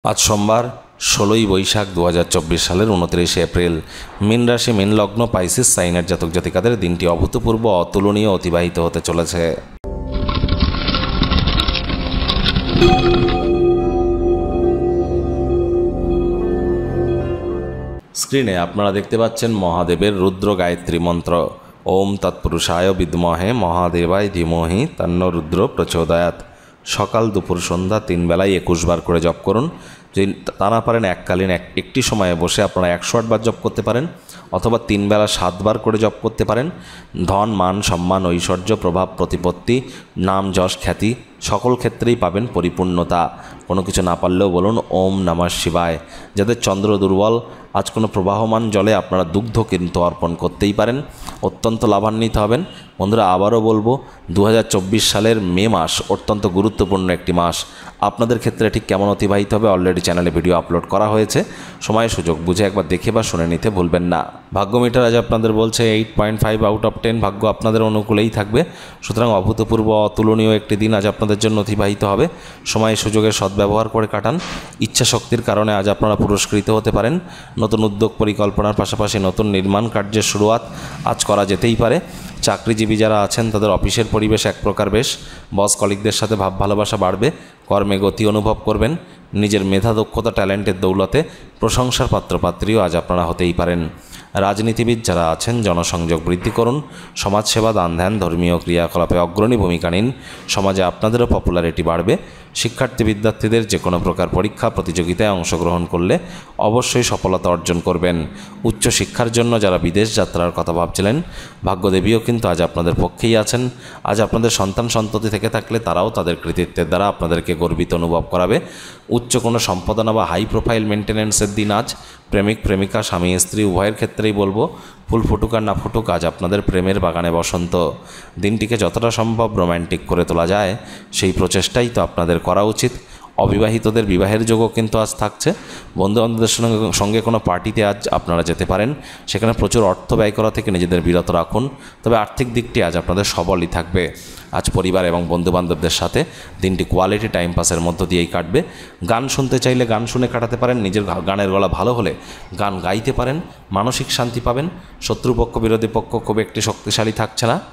আজ সোমবার ১৬ই বৈশাখ ২০২৪ সালের ২৯শে এপ্রিল। মীন রাশি মীন লগ্ন পাইসিস সাইনের জাতক জাতিকাদের দিনটি অভূতপূর্ব অতুলনীয় অতিবাহিত হতে চলেছে। স্ক্রিনে আপনারা দেখতে পাচ্ছেন মহাদেবের রুদ্র গায়ত্রী মন্ত্র। ওম তৎপুরুষায় বিদ্মহে মহাদেবায় ধীমহি তন্ন রুদ্র প্রচোদয়াৎ। সকাল দুপুর সন্ধ্যা ৩ বেলায় ২১ বার করে জপ করুন। যদি তা না পারেন এককালীন একটি সময়ে বসে আপনারা ১০৮ বার জপ করতে পারেন, অথবা ৩ বেলা ৭ বার করে জপ করতে পারেন। ধন মান সম্মান ঐশ্বর্য প্রভাব প্রতিপত্তি নাম যশ খ্যাতি সকল ক্ষেত্রেই পাবেন পরিপূর্ণতা। কোনো কিছু না পারলেও বলুন ওম নমঃ শিবায়। যাদের চন্দ্র দুর্বল, আজ কোনো প্রবাহমান জলে আপনারা দুগ্ধ কিন্তু অর্পণ করতেই পারেন, অত্যন্ত লাভান্বিত হবেন। বন্ধুরা, আবারও বলবো ২০২৪ সালের মে মাস অত্যন্ত গুরুত্বপূর্ণ একটি মাস। আপনাদের ক্ষেত্রে ঠিক কেমন অতিবাহিত হবে অলরেডি চ্যানেলে ভিডিও আপলোড করা হয়েছে, সময় সুযোগ বুঝে একবার দেখে বা শুনে নিতে ভুলবেন না। ভাগ্য মিটার আজ আপনাদের বলছে 8.5 আউট অফ 10 ভাগ্য আপনাদের অনুকূলেই থাকবে। সুতরাং অভূতপূর্ব অতুলনীয় একটি দিন আজ আপনাদের জন্য অতিবাহিত হবে। সময় সুযোগের সদ্ব্যবহার করে কাটান। ইচ্ছা শক্তির কারণে আজ আপনারা পুরস্কৃত হতে পারেন। নতুন উদ্যোগ পরিকল্পনার পাশাপাশি নতুন নির্মাণ কার্যের শুরুয়াত আজ করা যেতেই পারে। চাকরিজীবী যারা আছেন তাদের অফিসের পরিবেশ এক প্রকার বেশ। বস কলিগদের সাথে ভাব ভালোবাসা বাড়বে। কর্মে গতি অনুভব করবেন। নিজের মেধা দক্ষতা ট্যালেন্টের দৌলতে প্রশংসার পাত্রপাত্রীও আজ আপনারা হতেই পারেন। রাজনীতিবিদ যারা আছেন জনসংযোগ বৃদ্ধি করুন। সমাজসেবা দান ধ্যান ধর্মীয় ক্রিয়াকলাপে অগ্রণী ভূমিকা নিন। সমাজে আপনাদেরও পপুলারিটি বাড়বে। শিক্ষার্থী বিদ্যার্থীদের যে কোনো প্রকার পরীক্ষা প্রতিযোগিতায় অংশগ্রহণ করলে অবশ্যই সফলতা অর্জন করবেন। উচ্চশিক্ষার জন্য যারা বিদেশ যাত্রার কথা ভাবছিলেন, ভাগ্যদেবীও কিন্তু আজ আপনাদের পক্ষেই আছেন। আজ আপনাদের সন্তান সন্ততি থেকে থাকলে তারাও তাদের কৃতিত্বের দ্বারা আপনাদেরকে গর্বিত অনুভব করাবে। উচ্চ কোনো সম্পাদনা বা হাই প্রোফাইল মেনটেন্যান্সের দিন আজ। প্রেমিক প্রেমিকা স্বামী স্ত্রী উভয়ের ক্ষেত্রেই বলবো, ফুল ফুটুক আর না ফুটুক আজ আপনাদের প্রেমের বাগানে বসন্ত। দিনটিকে যতটা সম্ভব রোম্যান্টিক করে তোলা যায় সেই প্রচেষ্টাই তো আপনাদের করা উচিত। অবিবাহিতদের বিবাহের যোগও কিন্তু আজ থাকছে। বন্ধুবান্ধবদের সঙ্গে কোনো পার্টিতে আজ আপনারা যেতে পারেন। সেখানে প্রচুর অর্থ ব্যয় করা থেকে নিজেদের বিরত রাখুন। তবে আর্থিক দিকটি আজ আপনাদের সবলই থাকবে। আজ পরিবার এবং বন্ধুবান্ধবদের সাথে দিনটি কোয়ালিটি টাইম পাসের মধ্য দিয়েই কাটবে। গান শুনতে চাইলে গান শুনে কাটাতে পারেন। নিজের গানের গলা ভালো হলে গান গাইতে পারেন। মানসিক শান্তি পাবেন। শত্রুপক্ষ বিরোধী পক্ষ খুব একটি শক্তিশালী থাকছে না।